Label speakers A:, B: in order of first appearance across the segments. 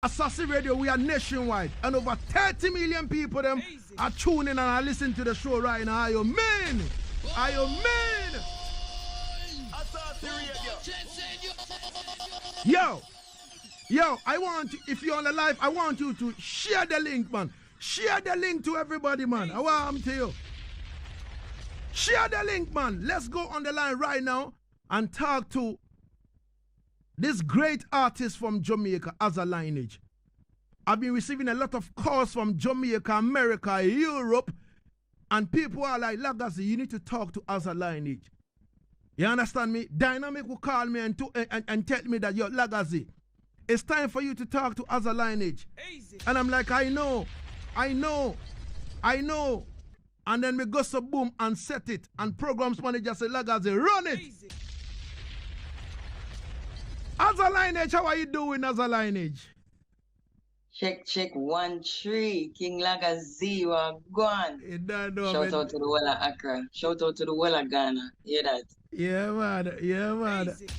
A: Asaase Radio, we are nationwide, and over 30 million people them are tuning in and are listening to the show right now. Are you mean? Are you mean?
B: Asaase Radio.
A: Yo, I want you, if you're on the live, I want you to share the link, man. Share the link to everybody, man. I want them to you. Share the link, man. Let's go on the line right now and talk to this great artist from Jamaica, Aza Lineage. I've been receiving a lot of calls from Jamaica, America, Europe, and people are like, Lagazee, you need to talk to Aza Lineage. You understand me? Dynamic will call me and tell me that, yo, Lagazee, it's time for you to talk to Aza Lineage.
B: Easy.
A: And I'm like, I know. And then we go so boom and set it. And programs manager say, Lagazee, run it.
B: Easy.
A: Aza Lineage, how are you doing, Aza Lineage?
C: Check 1 3. King Lagazee, you are gone. Shout out to the whole of Accra. Shout out to the whole of Ghana. Hear that?
A: Yeah, man.
B: Easy.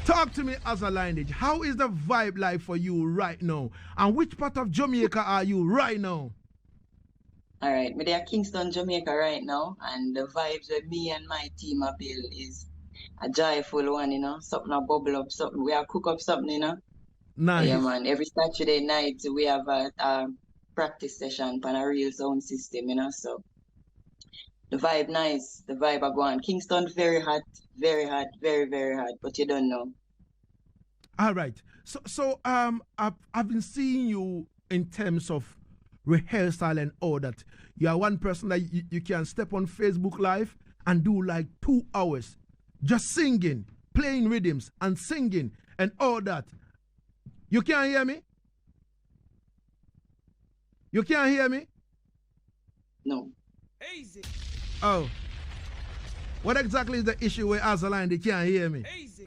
A: Talk to me, Aza Lineage. How is the vibe like for you right now? And which part of Jamaica are you right now?
C: All right, me there Kingston, Jamaica right now, and the vibes with me and my team up here is a joyful one, you know. Something a bubble up, something we are cook up something, you know.
A: Nice.
C: Yeah, man. Every Saturday night we have a practice session on a real sound system, you know. So the vibe nice, the vibe are going. Kingston very hot, very, very hot. But you don't know.
A: All right. So I've been seeing you in terms of rehearsal and all that. You are one person that you can step on Facebook Live and do like 2 hours just singing, playing rhythms and singing and all that. You can't hear me? You can't hear me?
C: No.
B: Easy.
A: Oh. What exactly is the issue with Aza Line? They can't hear me.
B: Easy.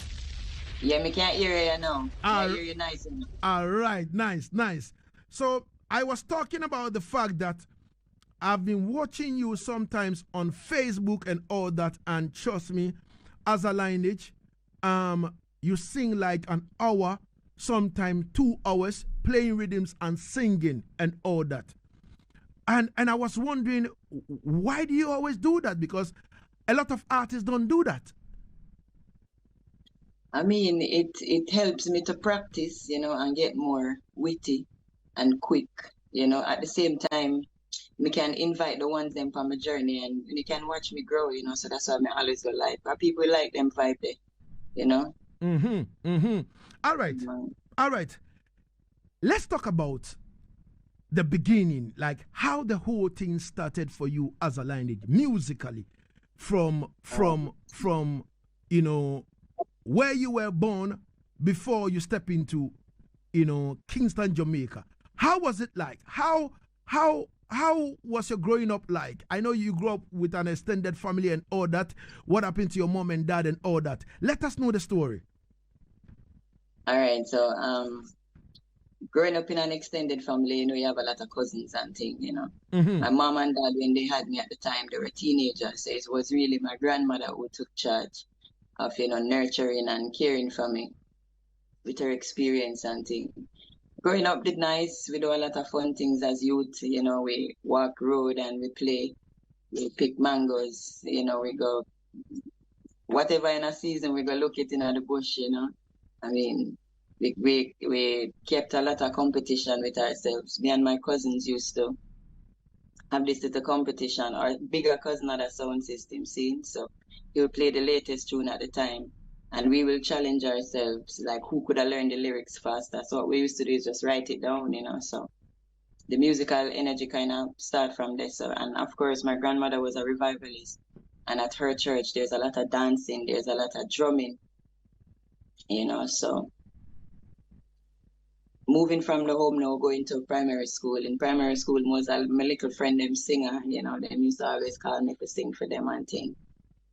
C: Yeah, me can't hear you now. I hear you nice enough.
A: All right, nice. So I was talking about the fact that I've been watching you sometimes on Facebook and all that, and trust me, Aza Lineage, you sing like an hour, sometimes 2 hours, playing rhythms and singing and all that. And I was wondering, why do you always do that? Because a lot of artists don't do that.
C: I mean, it helps me to practice, you know, and get more witty and quick, you know. At the same time, me can invite the ones them from my journey, and you can watch me grow, you know. So that's why I always go live. But people like them vibe there, you know.
A: All right. Let's talk about the beginning, like how the whole thing started for you as a lineage musically, from you know, where you were born before you step into, you know, Kingston, Jamaica. How was it like? How was your growing up like? I know you grew up with an extended family and all that. What happened to your mom and dad and all that? Let us know the story.
C: All right, so growing up in an extended family, you know, you have a lot of cousins and things, you know. My mom and dad, when they had me at the time, they were teenagers. So it was really my grandmother who took charge of, you know, nurturing and caring for me with her experience and things. Growing up did nice. We do a lot of fun things as youth. You know, we walk road and we play. We pick mangoes. You know, we go, whatever in a season, we go look it in the bush, you know. I mean, we kept a lot of competition with ourselves. Me and my cousins used to have this little competition. Our bigger cousin had a sound system scene, so he would play the latest tune at the time. And we will challenge ourselves, like who could have learned the lyrics faster. So what we used to do is just write it down, you know. So the musical energy kind of start from there. So, and of course, my grandmother was a revivalist. And at her church, there's a lot of dancing, there's a lot of drumming, you know. So moving from the home now, going to primary school. In primary school, my little friend, them singer, you know, them used to always call me to sing for them and thing.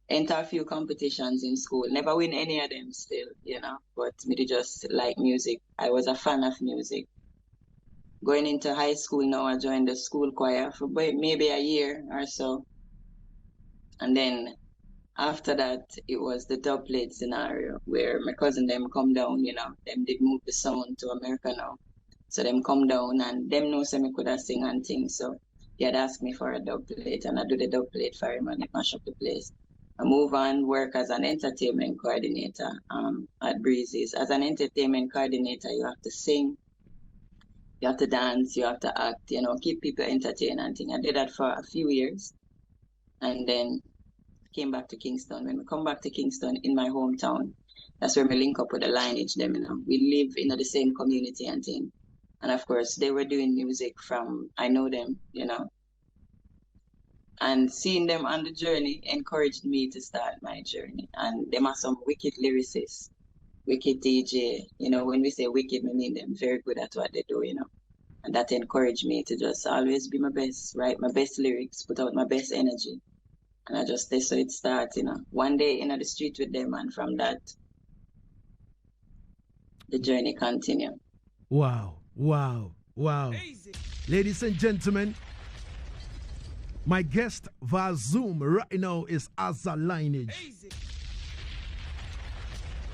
C: Enter a few competitions in school. Never win any of them still, you know. But me just like music. I was a fan of music. Going into high school now, I joined the school choir for maybe a year or so. And then after that, it was the dubplate scenario where my cousin them come down, you know, them did move the sound to America now. So them come down and them know say me could have sing and things. So he had asked me for a dubplate and I do the dubplate for him and it mash up the place. I move on, work as an entertainment coordinator at Breezes. As an entertainment coordinator, you have to sing, you have to dance, you have to act, you know, keep people entertained and things. I did that for a few years and then came back to Kingston. When we come back to Kingston in my hometown, that's where we link up with the Lineage them, you know. We live in the same community and thing. And of course, they were doing music from, I know them, you know. And seeing them on the journey encouraged me to start my journey. And them are some wicked lyricists, wicked DJ. You know, when we say wicked, we mean them very good at what they do, you know. And that encouraged me to just always be my best, write my best lyrics, put out my best energy. And I just, so it starts, you know, one day in the street with them. And from that, the journey continued.
A: Wow, wow, wow.
B: Easy.
A: Ladies and gentlemen, my guest via Zoom right now is Aza Lineage.
B: Easy.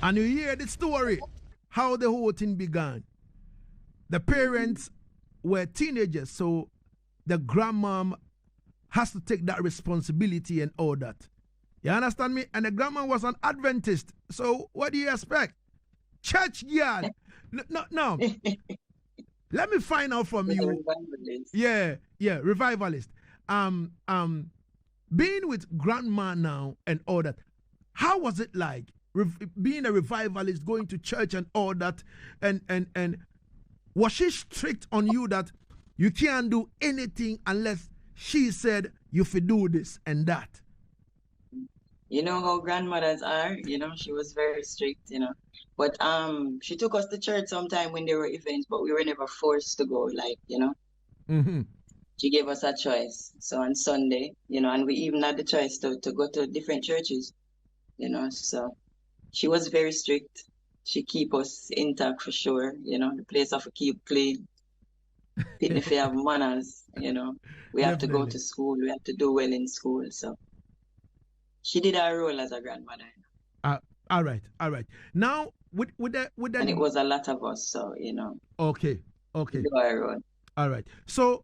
A: And you hear the story, how the whole thing began. The parents were teenagers, so the grandmom has to take that responsibility and all that. You understand me? And the grandma was an Adventist. So what do you expect? Church girl. No. Let me find out from you. Yeah, revivalist. Being with grandma now and all that, how was it like? Being a revivalist, going to church and all that, and was she strict on you that you can't do anything unless she said you should do this and that?
C: You know how grandmothers are, you know, she was very strict, you know. But she took us to church sometime when there were events, but we were never forced to go, like, you know.
A: Mm-hmm.
C: She gave us a choice. So on Sunday, you know, and we even had the choice to go to different churches, you know. So she was very strict. She keep us intact for sure, you know. The place have to keep clean. People if you have manners, you know. We have to go to school. We have to do well in school. So she did her role as a grandmother.
A: All right. Now with that,
C: and it was a lot of us, so you know.
A: Okay.
C: Do our role.
A: All right. So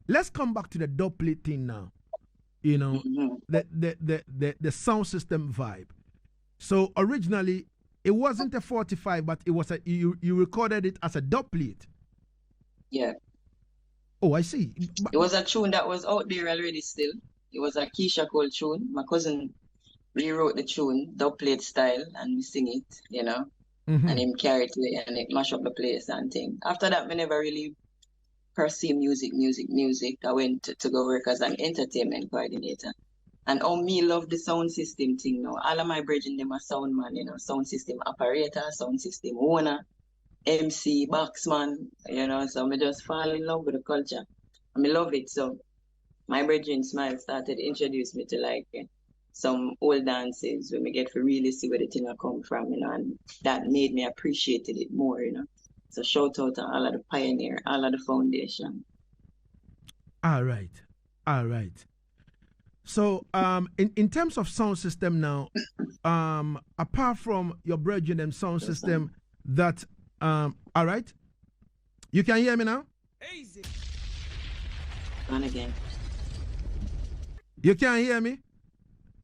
A: let's come back to the dubplate thing now. You know, the sound system vibe. So originally it wasn't a 45, but it was you recorded it as a dubplate.
C: Yeah.
A: Oh, I see.
C: It was a tune that was out there already still. It was a Keisha Cole tune. My cousin rewrote the tune, dubplate style, and we sing it, you know.
A: Mm-hmm.
C: And him carry it away and it mash up the place and thing. After that, we never really pursue music. I went to go work as an entertainment coordinator. And me love the sound system thing now. All of my brethren, them are sound man, you know, sound system operator, sound system owner, MC, boxman, you know, so I just fall in love with the culture. And I love it. So my brethren Smile started to introduce me to like some old dances where me get to really see where the thing I come from, you know, and that made me appreciate it more, you know. So shout out to all of the pioneer, all of the foundation.
A: All right. So in terms of sound system now, apart from your brethren and sound system, that all right, you can hear me now?
B: Easy.
C: On again.
A: You can hear me?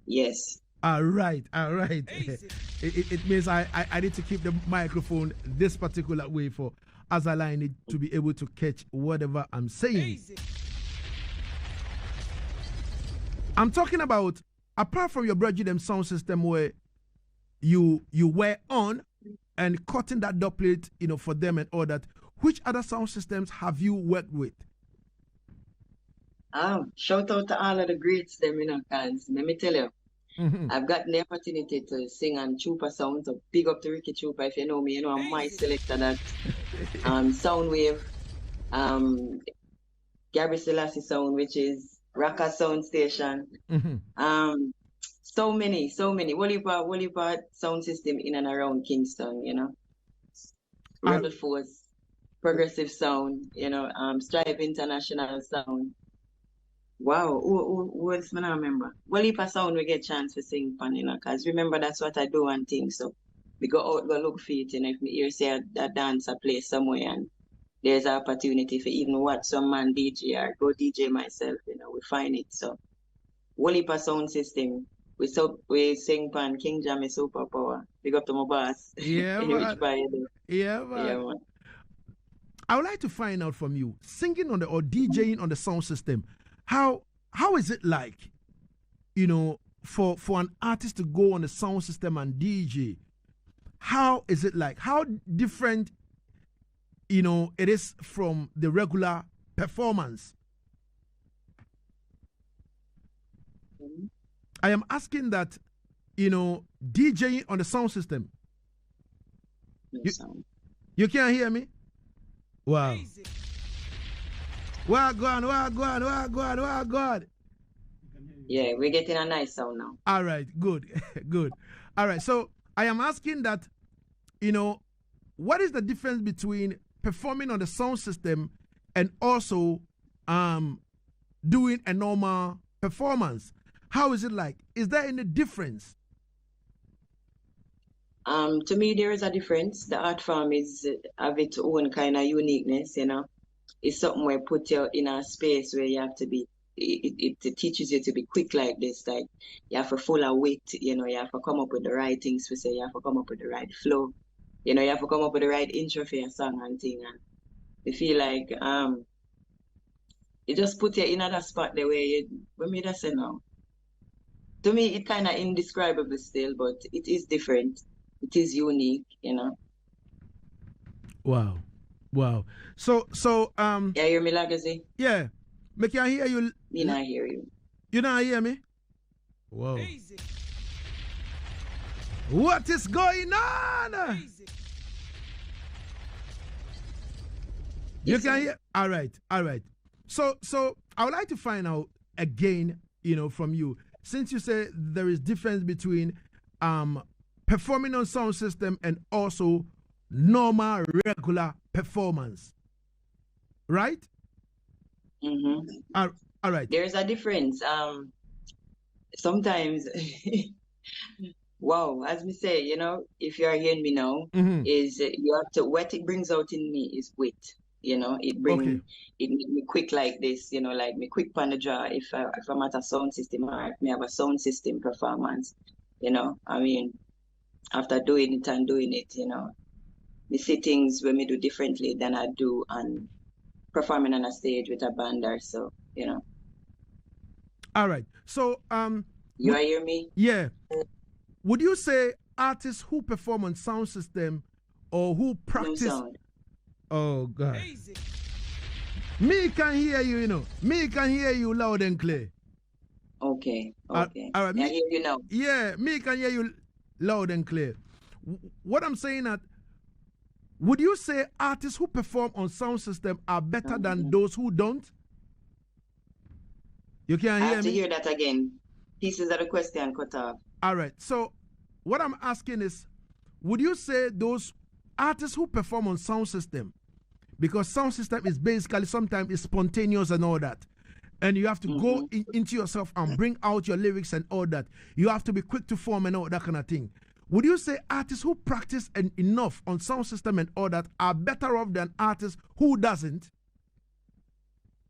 C: Yes.
A: All right. It means I need to keep the microphone this particular way for Aza Lineage to be able to catch whatever I'm saying.
B: Easy.
A: I'm talking about, apart from your brethren sound system where you were on and cutting that dubplate, you know, for them and all that, which other sound systems have you worked with?
C: Shout out to all of the greats them, you know, cause let me tell you, I've gotten the opportunity to sing on Chupa Sound, so big up to Ricky Chupa. If you know me, you know I'm my selector that Soundwave, Gabby Selassie Sound, which is Raka Sound Station. So many. Wolipa sound system in and around Kingston, you know. Rebel Force, Progressive Sound, you know, Stripe International Sound. Wow, who else I remember? Well, if a sound we get chance to sing pan, you know, because remember that's what I do and things. So we go out, go look for it, you know, if me hear say a dance a place somewhere and there's an opportunity for even watch some man DJ or go DJ myself, you know, we find it. So whole heap of sound system. We sing pan King Jammy Superpower. Big up to my boss.
A: Yeah,
C: In which
A: man.
C: part you do.
A: Yeah, man.
C: Yeah, man.
A: I would like to find out from you, singing on the or DJing on the sound system, how is it like, you know, for an artist to go on the sound system and DJ? How is it like? How different, you know, it is from the regular performance? I am asking that, you know, DJing on the sound system. You can't hear me? Wow. What?
C: Yeah, we're getting a nice sound now.
A: All right, good, good. All right, so I am asking that, you know, what is the difference between performing on the sound system and also doing a normal performance? How is it like? Is there any difference?
C: To me, there is a difference. The art form is have its own kind of uniqueness, you know. It's something where put you in a space where you have to be, it teaches you to be quick like this. Like you have to full of wit, you know, you have to come up with the right things to say, you have to come up with the right flow, you know, you have to come up with the right intro for your song and thing. And you feel like it just put you in another spot the way you, when me just say now. To me, it kind of indescribable still, but it is different. It is unique, you know.
A: Wow. So
C: You hear me, Lagazee?
A: yeah. Make I hear you.
C: Me not hear you.
A: You not hear me? Whoa. What is going on? You can hear? All right. So I would like to find out again, you know, from you, since you say there is difference between performing on sound system and also normal regular performance, right?
C: Mm-hmm.
A: All right.
C: There's a difference. Sometimes, wow, as me say, you know, if you are hearing me now, is you have to, what it brings out in me is wit. You know, it make me quick like this, you know, like me quick on the draw if I'm at a sound system or if me have a sound system performance, you know. I mean, after doing it, you know, me see things when me do differently than I do on performing on a stage with a band or so, you know.
A: All right. So
C: you hear me?
A: Yeah. Would you say artists who perform on sound system or who practice?
C: No sound.
A: Oh God. Me can hear you, you know. Me can hear you loud and clear.
C: Okay.
A: All right.
C: I hear you now.
A: Yeah, me can hear you loud and clear. What I'm saying that, would you say artists who perform on sound system are better than those who don't? You can't hear me?
C: I have to hear that again. Pieces of the question cut off.
A: All right. So what I'm asking is, would you say those artists who perform on sound system, because sound system is basically sometimes it's spontaneous and all that, and you have to go into yourself and bring out your lyrics and all that. You have to be quick to form and all that kind of thing. Would you say artists who practice enough on sound system and all that are better off than artists who doesn't?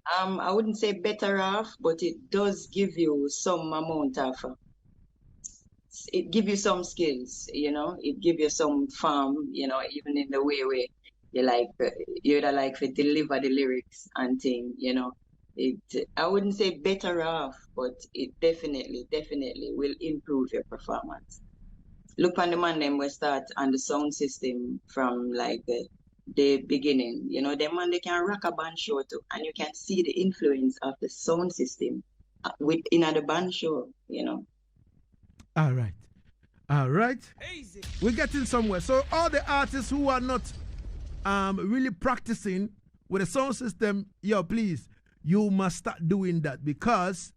C: I wouldn't say better off, but it does give you some amount of, it give you some skills, you know, it give you some form, you know, even in the way where you like, you'd like to deliver the lyrics and thing, you know. I wouldn't say better off, but it definitely will improve your performance. Look on the man them we start on the sound system from like the beginning. You know, them man they can rock a band show too, and you can see the influence of the sound system within the band show, you know.
A: All right.
B: Easy.
A: We're getting somewhere. So all the artists who are not really practicing with a sound system, yo, please, you must start doing that, because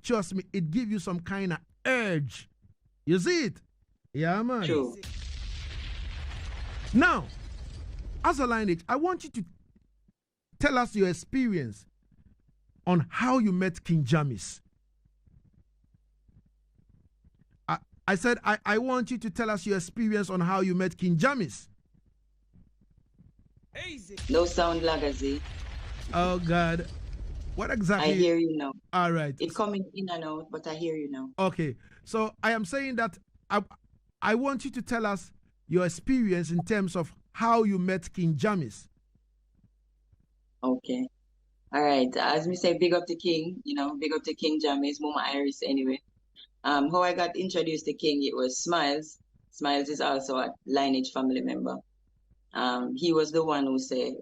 A: trust me, it gives you some kind of urge. You see it? Yeah, man.
C: True.
A: Now, Aza Lineage, I want you to tell us your experience on how you met King Jamis. I said, I want you to tell us your experience on how you met King Jamis.
B: Easy.
C: No sound Lagazee.
A: Oh, God. What exactly?
C: I hear you now.
A: All right.
C: It's coming in and out, but I hear you now.
A: Okay. So I am saying that I want you to tell us your experience in terms of how you met King Jamis.
C: Okay. All right. As me say, big up to King, big up to King Jamis, Mama Iris anyway. How I got introduced to King, it was Smiles. Smiles is also a Lineage family member. He was the one who said,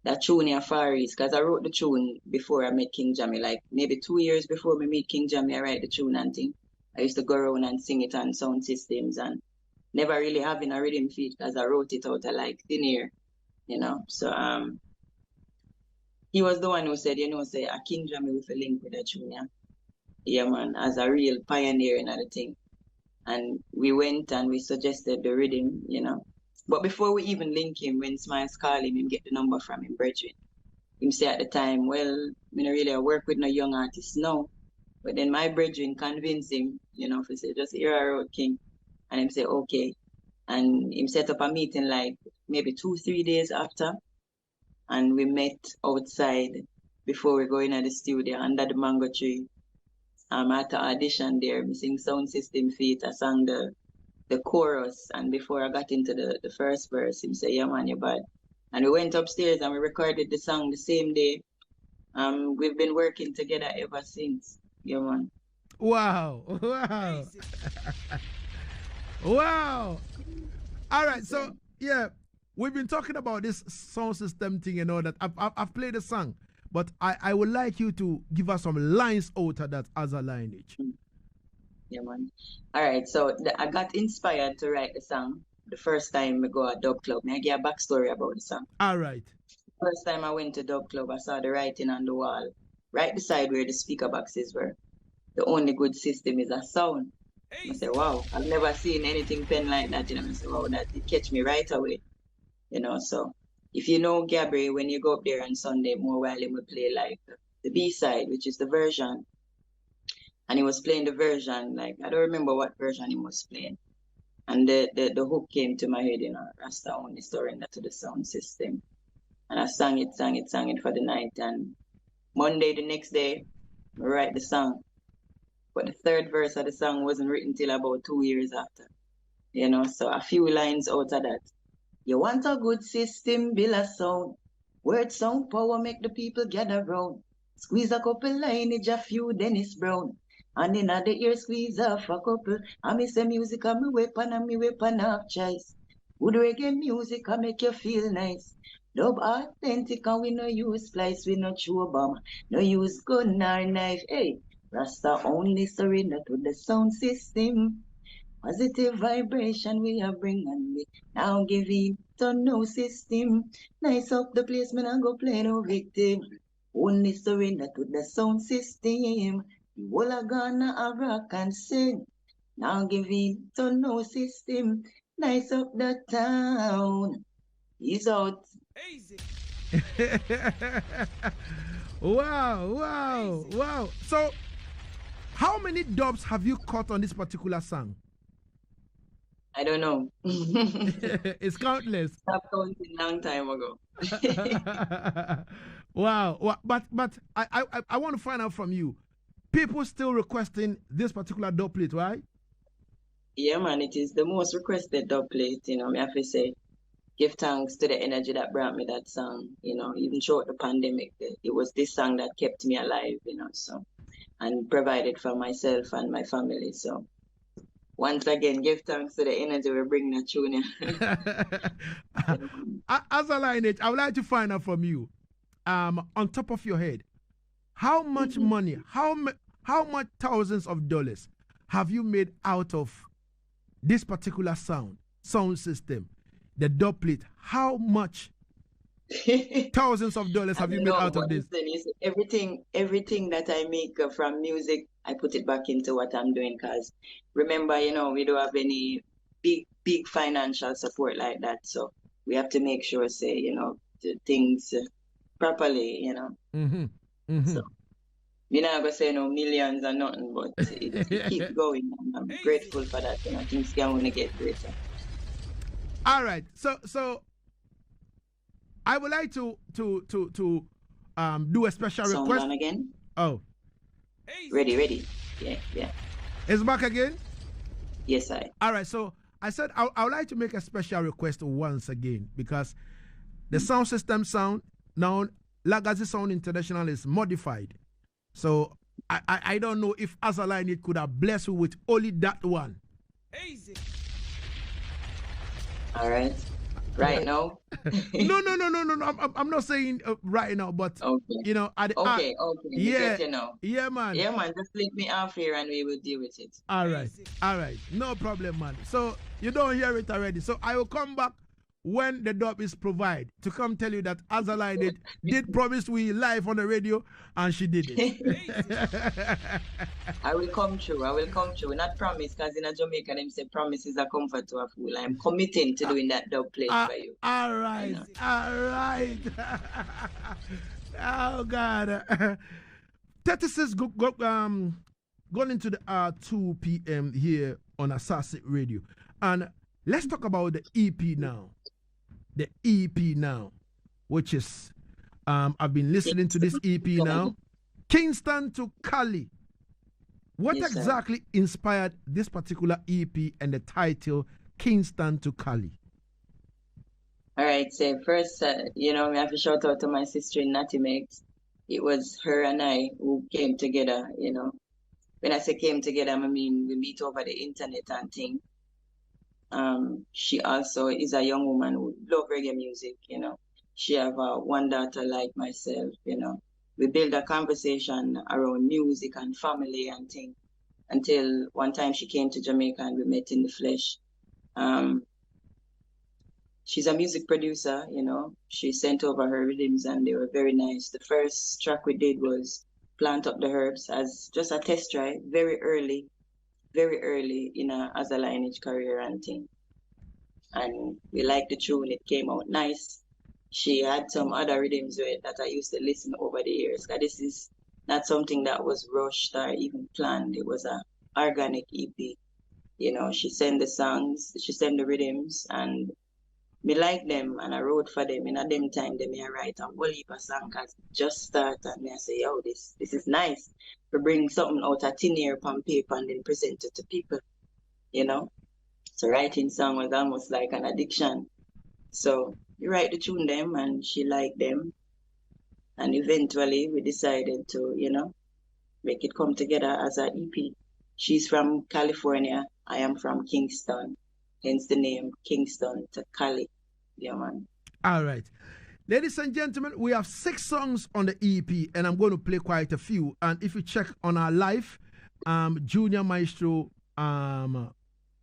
C: that tune in Far East, because I wrote the tune before I met King Jammy, like maybe 2 years before me meet King Jammy, I write the tune and thing. I used to go around and sing it on sound systems and never really having a rhythm feed because I wrote it out of like thin air, So he was the one who said, say a King Jammy with a link with a tune, yeah. Yeah, man, as a real pioneer in the thing. And we went and we suggested the rhythm, But before we even link him, when Smiles called him get the number from him, brethren. Him say at the time, well, I really work with no young artists now. But then my brethren convinced him, to say, just hear our road King. And him say, okay. And him set up a meeting like maybe 2-3 days after. And we met outside before we go into the studio under the mango tree. At the audition there, we sing sound system feet. I sang the chorus, and before I got into the first verse, him say, yeah man, you're bad. And we went upstairs and we recorded the song the same day. We've been working together ever since. Yeah man.
A: Wow. Wow. All right, so yeah, we've been talking about this sound system thing and all that. I've played the song, but I would like you to give us some lines out of that Aza Lineage.
C: Yeah, man. All right, so I got inspired to write the song the first time I go to Dub Club. I give a backstory about the song.
A: All right.
C: First time I went to Dub Club, I saw the writing on the wall, right beside where the speaker boxes were. The only good system is a sound. I said, wow, I've never seen anything pen like that. I said, wow, that it catch me right away. So if you know Gabri, when you go up there on Sunday, more while he will play like the B-side, which is the version. And he was playing the version, like, I don't remember what version he was playing. And the hook came to my head, Rasta only storing that to the sound system. And I sang it for the night. And Monday, the next day, I write the song. But the third verse of the song wasn't written till about 2 years after. So a few lines out of that. You want a good system, build a sound. Word sound power make the people gather round. Squeeze a couple Lineage, a few Dennis Brown. And in the ear squeeze off a couple. I miss the music and me weapon of choice. Good reggae music can make you feel nice. Dub authentic and we no use splice, we no chew bomb. No use gun or knife. Hey, Rasta only surrender to the sound system. Positive vibration we are bringing me. Now give it to no system. Nice up the place, man, and go play no victim. Only surrender to the sound system. The whole are gonna a rock and sing. Now give it to no system. Nice up the town. He's out.
B: Easy.
A: Wow. So, how many dubs have you caught on this particular song?
C: I don't know.
A: It's countless.
C: Stopped counting long time ago.
A: Wow. But I want to find out from you. People still requesting this particular dub plate, right?
C: Yeah, man, it is the most requested dub plate. I have to say, give thanks to the energy that brought me that song. Even throughout the pandemic, it was this song that kept me alive. So, and provided for myself and my family. So, once again, give thanks to the energy we bring that tune.
A: Aza Lineage, I would like to find out from you, on top of your head, how much money, how much thousands of dollars have you made out of this particular sound system, the dub plate? How much thousands of dollars have you made out of this?
C: Listen, everything that I make from music, I put it back into what I'm doing. Because remember, we don't have any big financial support like that. So we have to make sure, the things properly, you know. So, you're not gonna say no millions or nothing, but it keeps going. I'm grateful for that. You know, things can only get greater.
A: All right. So I would like to do a special
C: Sound
A: request.
C: on again?
A: Oh.
C: Ready. Yeah.
A: It's back again?
C: Yes, I.
A: All right. So I said I would like to make a special request once again because the sound system sound now Lagazee Sound International is modified. So I don't know if Aza Lineage could have blessed you with only that one.
B: Easy.
C: All right. Right now?
A: No. I'm not saying right now, but
C: okay.
A: You know,
C: okay.
A: Yeah,
C: you know.
A: Yeah, man.
C: Yeah, man. Just leave me off here and we will deal with it.
A: All right. No problem, man. So you don't hear it already. So I will come back when the dub is provided to come tell you that Aza Lineage did promise we live on the radio and she did it.
C: I will come true. Not promise, because in a Jamaica them say promise is a comfort to a fool. I'm committing to doing that dub play for you.
A: All right. Oh God. 36 going into the 2 p.m. here on Asaase Radio. And let's talk about the EP now. The EP now, which is I've been listening to this EP now. Kingston to Cali. What exactly inspired this particular EP and the title Kingston to Cali?
C: All right, so first, you know, we have to shout out to my sister in Natty Megs. It was her and I who came together, you know. When I say came together, I mean we meet over the internet and things. She also is a young woman who loves reggae music, you know. She have one daughter like myself, you know. We build a conversation around music and family and things until one time she came to Jamaica and we met in the flesh. She's a music producer, you know. She sent over her rhythms and they were very nice. The first track we did was Plant Up the Herbs as just a test drive, very early in a Aza Lineage career and thing. And we liked the tune, it came out nice. She had some other rhythms with it that I used to listen over the years. This is not something that was rushed or even planned. It was a organic EP. You know, she sent the songs, she sent the rhythms, and me like them, and I wrote for them. In a them time, they may write a whole heap of songs just start, and I say, yo, this is nice. To bring something out of thin air on paper and then present it to people, you know. So writing song was almost like an addiction. So you write the tune them and she liked them. And eventually we decided to, you know, make it come together as an EP. She's from California. I am from Kingston. Hence the name Kingston to Cali. Yeah, man.
A: All right. Ladies and gentlemen, we have 6 songs on the EP, and I'm going to play quite a few. And if you check on our live, Junior Maestro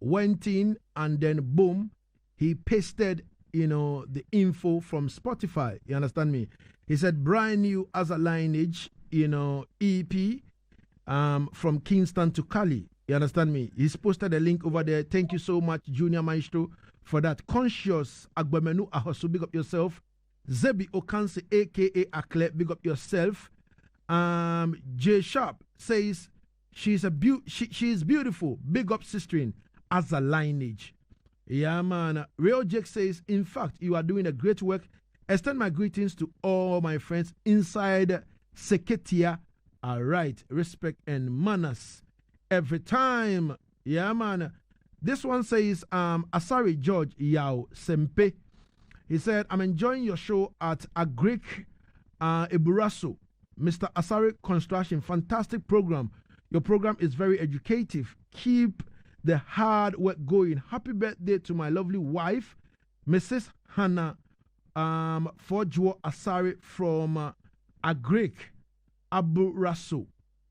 A: went in, and then boom, he pasted, you know, the info from Spotify. You understand me? He said brand new Aza Lineage, you know, EP from Kingston to Cali. You understand me? He's posted a link over there. Thank you so much, Junior Maestro, for that. Conscious Agbemenu Ahosu, big up yourself. Zebi Okanse, aka Accra, big up yourself. J Sharp says she is beautiful. Big up sister as a lineage. Yeah, man. Real Jake says, in fact, you are doing a great work. Extend my greetings to all my friends inside Seketia. All right, respect and manners every time. Yeah, man. This one says, Asari George Yao Sempe. He said, I'm enjoying your show at Agric Eburaso. Mr. Asari Construction, fantastic program. Your program is very educative. Keep the hard work going. Happy birthday to my lovely wife, Mrs. Hannah Forjo Asari from Agric Eburaso.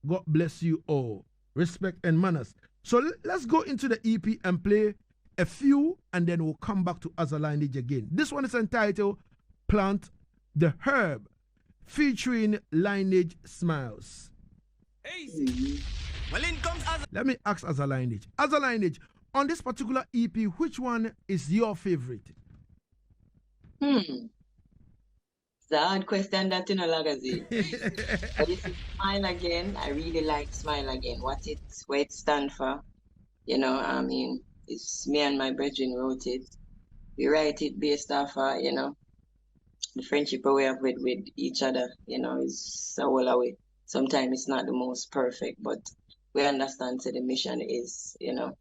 A: God bless you all. Respect and manners. So let's go into the EP and play a few, and then we'll come back to Aza Lineage again. This one is entitled Plant the Herb, featuring Lineage Smiles.
B: Easy. Well, in comes Aza.
A: Let me ask Aza Lineage. Aza Lineage, on this particular EP, which one is your favorite?
C: It's a hard question that, Lagazee. But this is Smile Again. I really like Smile Again. What it stands for, I mean, it's me and my brethren wrote it. We write it based off, the friendship we have with each other, is a whole away. Sometimes it's not the most perfect, but we understand the mission is, the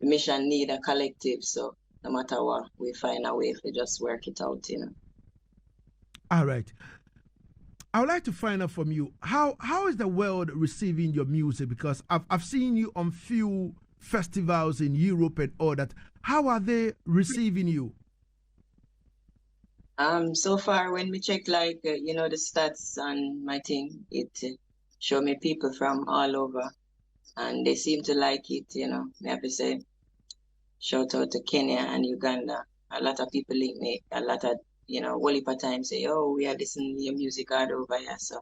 C: mission need a collective. So no matter what, we find a way to just work it out,
A: All right. I would like to find out from you, how is the world receiving your music? Because I've seen you on few festivals in Europe and all that. How are they receiving you?
C: So far when we check the stats on my thing, it show me people from all over and they seem to like it, I have to say shout out to Kenya and Uganda. A lot of people link me, a lot of whole heap of time say, oh, we are listening to your music all over here. So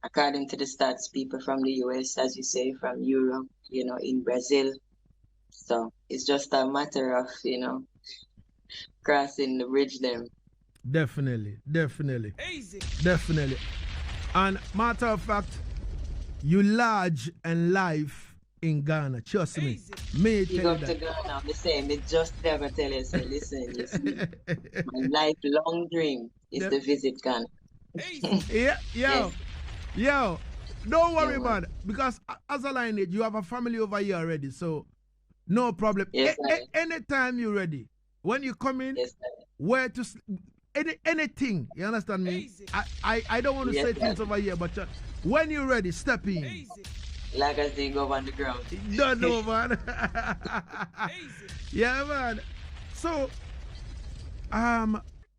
C: according to the stats, people from the US, as you say, from Europe, in Brazil. So it's just a matter of, crossing the bridge them.
A: Definitely.
B: Easy.
A: Definitely. And matter of fact, you large and live in Ghana. Trust me. Me
C: Big
A: tell
C: up
A: you
C: to
A: that.
C: Ghana. I'm saying, me just never tell you, say, listen, you see, my lifelong dream is to visit Ghana.
A: Yo, don't worry,
C: Yeah,
A: man. Because Aza Lineage, you have a family over here already, so no problem.
C: Yes,
A: Anytime you're ready, when you come in,
C: yes,
A: where to anything, you understand me?
B: Easy.
A: I don't want to
C: Yes,
A: say
C: sir.
A: things over here, but when you're ready, step in.
B: Easy.
C: Lagazee go on the ground.
A: Don't know, man.
B: Easy.
A: Yeah, man. So,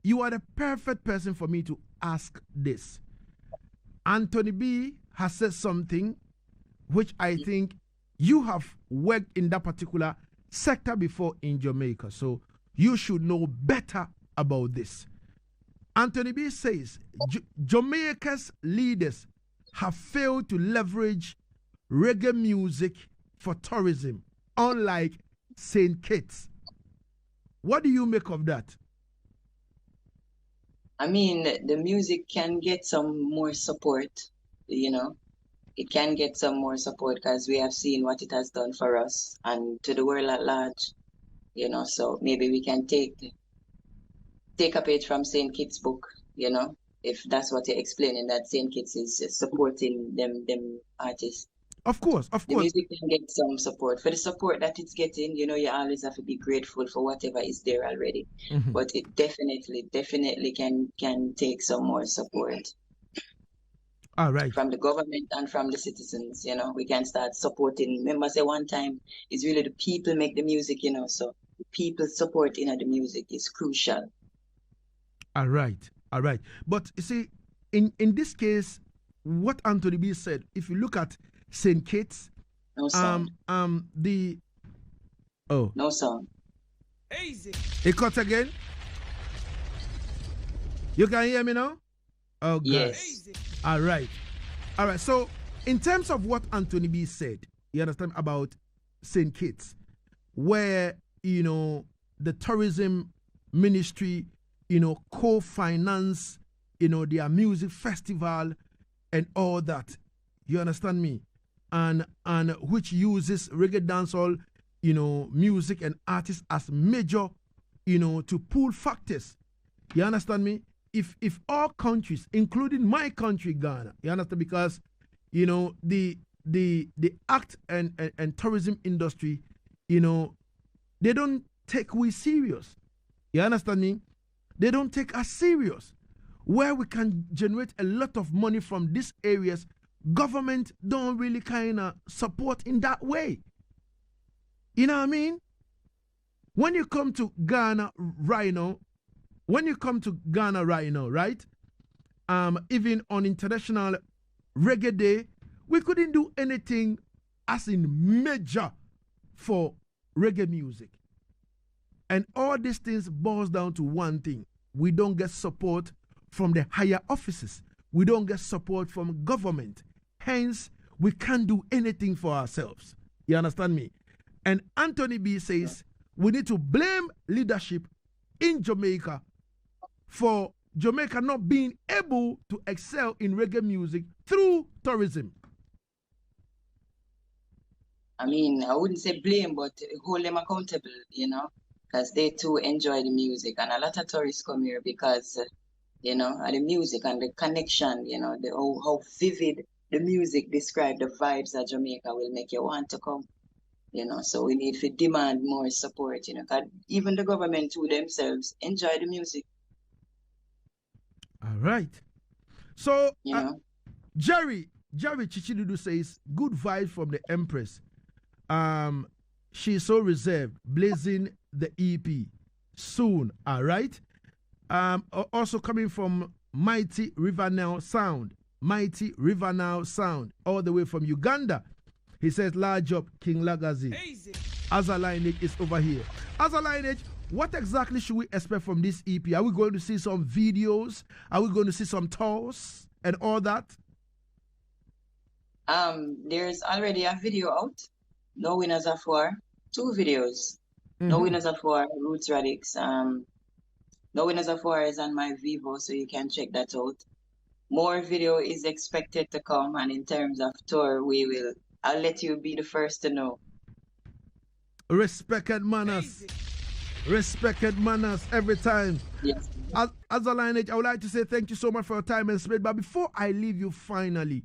A: you are the perfect person for me to ask this. Anthony B has said something which I think you have worked in that particular sector before in Jamaica, so you should know better about this. Anthony B says Jamaica's leaders have failed to leverage reggae music for tourism, unlike St. Kitts. What do you make of that?
C: I mean, the music can get some more support, It can get some more support because we have seen what it has done for us and to the world at large, So maybe we can take a page from St. Kitts' book, if that's what you're explaining, that St. Kitts is supporting them artists.
A: Of course.
C: The music can get some support. For the support that it's getting, you always have to be grateful for whatever is there already.
A: Mhm.
C: But it definitely can take some more support.
A: All right.
C: From the government and from the citizens, we can start supporting. Remember, say one time, it's really the people make the music, so the people support the music is crucial.
A: All right. But you see, in this case, what Anthony B said, if you look at St. Kitts,
C: No sound. No sound.
B: Easy.
A: It cut again. You can hear me now? Oh, God.
C: Yes.
B: Easy.
A: All right. So, in terms of what Anthony B said, you understand about St. Kitts, where, the tourism ministry, co-finance, their music festival and all that. You understand me? And which uses reggae dancehall, music and artists as major, to pull factors. You understand me? If all countries, including my country, Ghana, you understand, because the act and tourism industry, they don't take we serious. You understand me? They don't take us serious. Where we can generate a lot of money from these areas, government don't really kind of support in that way. You know what I mean? When you come to Ghana right now, right? Even on International Reggae Day, we couldn't do anything as in major for reggae music. And all these things boils down to one thing. We don't get support from the higher offices. We don't get support from government. Hence, we can't do anything for ourselves. You understand me? And Anthony B says we need to blame leadership in Jamaica for Jamaica not being able to excel in reggae music through tourism?
C: I mean, I wouldn't say blame, but hold them accountable, you know, because they too enjoy the music. And a lot of tourists come here because, you know, of the music and the connection, you know, how vivid the music describe the vibes of Jamaica will make you want to come, you know. So we need to demand more support, you know, because even the government too themselves enjoy the music.
A: All right. So,
C: you know,
A: Jerry Chichidudu says, good vibes from the Empress. She's so reserved, blazing the EP soon. All right. Also coming from Mighty River Now Sound, all the way from Uganda. He says, large up, King Lagazee. Aza Lineage is over here. Aza Lineage, what exactly should we expect from this EP? Are we going to see some videos? Are we going to see some tours and all that?
C: There's already a video out. No Winners of War. 2 videos. No Winners of War, Roots Radix. No Winners of War is on my Vivo, so you can check that out. More video is expected to come, and in terms of tour, I'll let you be the first to know.
A: Respected manners. Respected manners every time.
C: Yes.
A: As a Lineage, I would like to say thank you so much for your time and space. But before I leave you finally,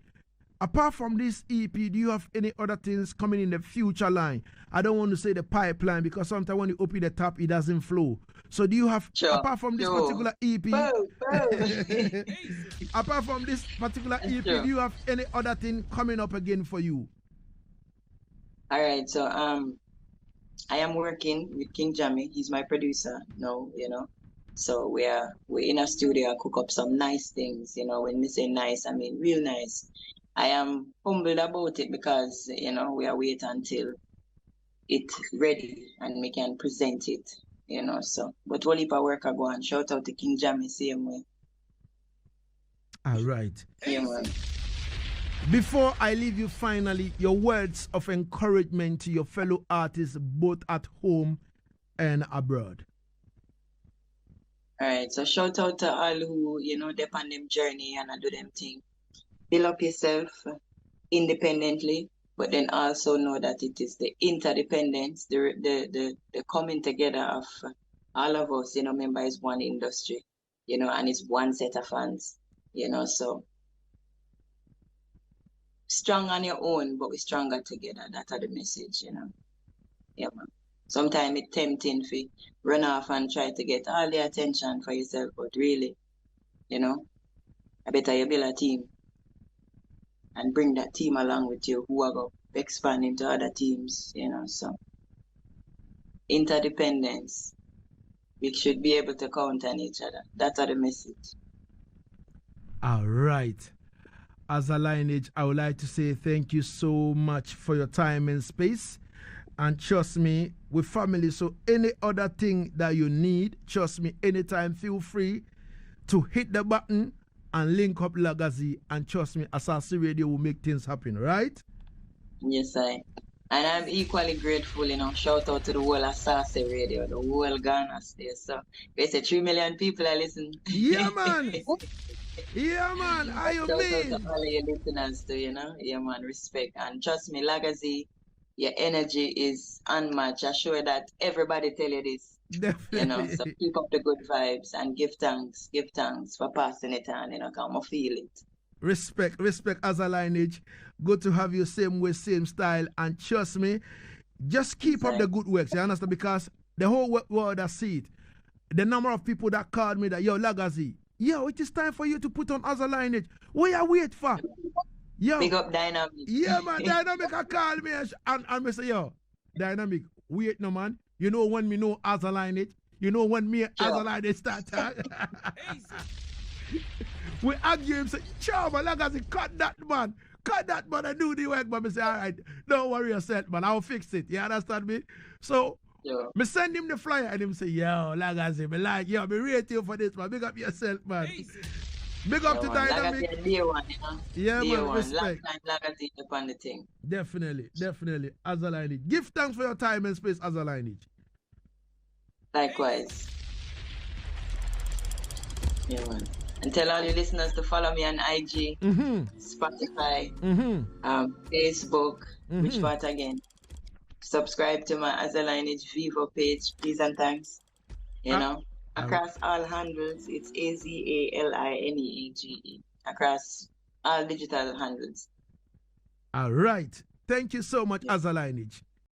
A: apart from this EP, do you have any other things coming in the future line? I don't want to say the pipeline because sometimes when you open the tap, it doesn't flow. So do you have, apart from this particular EP, apart from this particular EP, do you have any other thing coming up again for you?
C: All right, so I am working with King Jammy. He's my producer now, you know. So we're in a studio, cook up some nice things, you know. When we say nice, I mean real nice. I am humbled about it because, you know, we are waiting until it's ready and we can present it, you know. So, but we'll leave our work go and shout out to King Jammy same way.
A: All right.
C: Yeah, man.
A: Before I leave you finally, your words of encouragement to your fellow artists both at home and abroad.
C: All right, so shout out to all who, you know, they on them journey and do them thing. Build up yourself independently, but then also know that it is the interdependence, the coming together of all of us, you know. Remember, it's one industry, you know, and it's one set of fans, you know. So strong on your own, but we're stronger together. That's the message, you know. Yeah, man. Sometimes it's tempting to run off and try to get all the attention for yourself, but really, you know, I better you build a team and bring that team along with you who are going to expand into other teams, you know. So interdependence, we should be able to count on each other. That's the message.
A: All right. As a Lineage, I would like to say thank you so much for your time and space. And trust me, with family, so any other thing that you need, trust me, anytime, feel free to hit the button and link up Lagazee, and trust me, Asaase Radio will make things happen, right?
C: Yes, and I'm equally grateful, you know. Shout out to the whole Asaase Radio, the whole Ghana state. So there's 3 million people that listen.
A: Yeah, man. Yeah, man. How you mean?
C: Shout out to all your listeners too, you know. Yeah, man. Respect. And trust me, Lagazee, your energy is unmatched. I'm sure that everybody tell you this.
A: Definitely.
C: You know, so keep up the good vibes and give thanks for passing it on, you know, come and feel it.
A: Respect as a Lineage. Good to have you same way, same style, and trust me, just keep up the good works, you understand? Because the whole world has seen it. The number of people that called me that, yo, Lagazee, yo, it is time for you to put on Aza Lineage. What you wait for? Yo.
C: Big up Dynamic.
A: Yeah, man, Dynamic I call me and me say, yo, Dynamic, wait no, man. You know when me know Aza Lineage, you know when me Aza Lineage start. We argue him say, sure, man, Lagazee, cut that, man. Cut that, man, and do the work. But me say, all right, don't worry yourself, man. I'll fix it. You understand me? So, me send him the flyer and him say, yo, Lagazee, me like, yo, me rate you for this, man. Big up yourself, man. Big up to Dynamic.
C: Lagazee, day one, you know?
A: Yeah,
C: day
A: man,
C: one.
A: respect.
C: Lagazee upon the thing.
A: Definitely. Aza Lineage. Give thanks for your time and space, Aza Lineage.
C: Likewise. Yeah, man. And tell all your listeners to follow me on IG, Spotify, Facebook, which part again? Subscribe to my Aza Lineage Vivo page, please and thanks. You know, across all handles, it's AZALINEAGE. Across all digital handles.
A: All right. Thank you so much, Aza Lineage.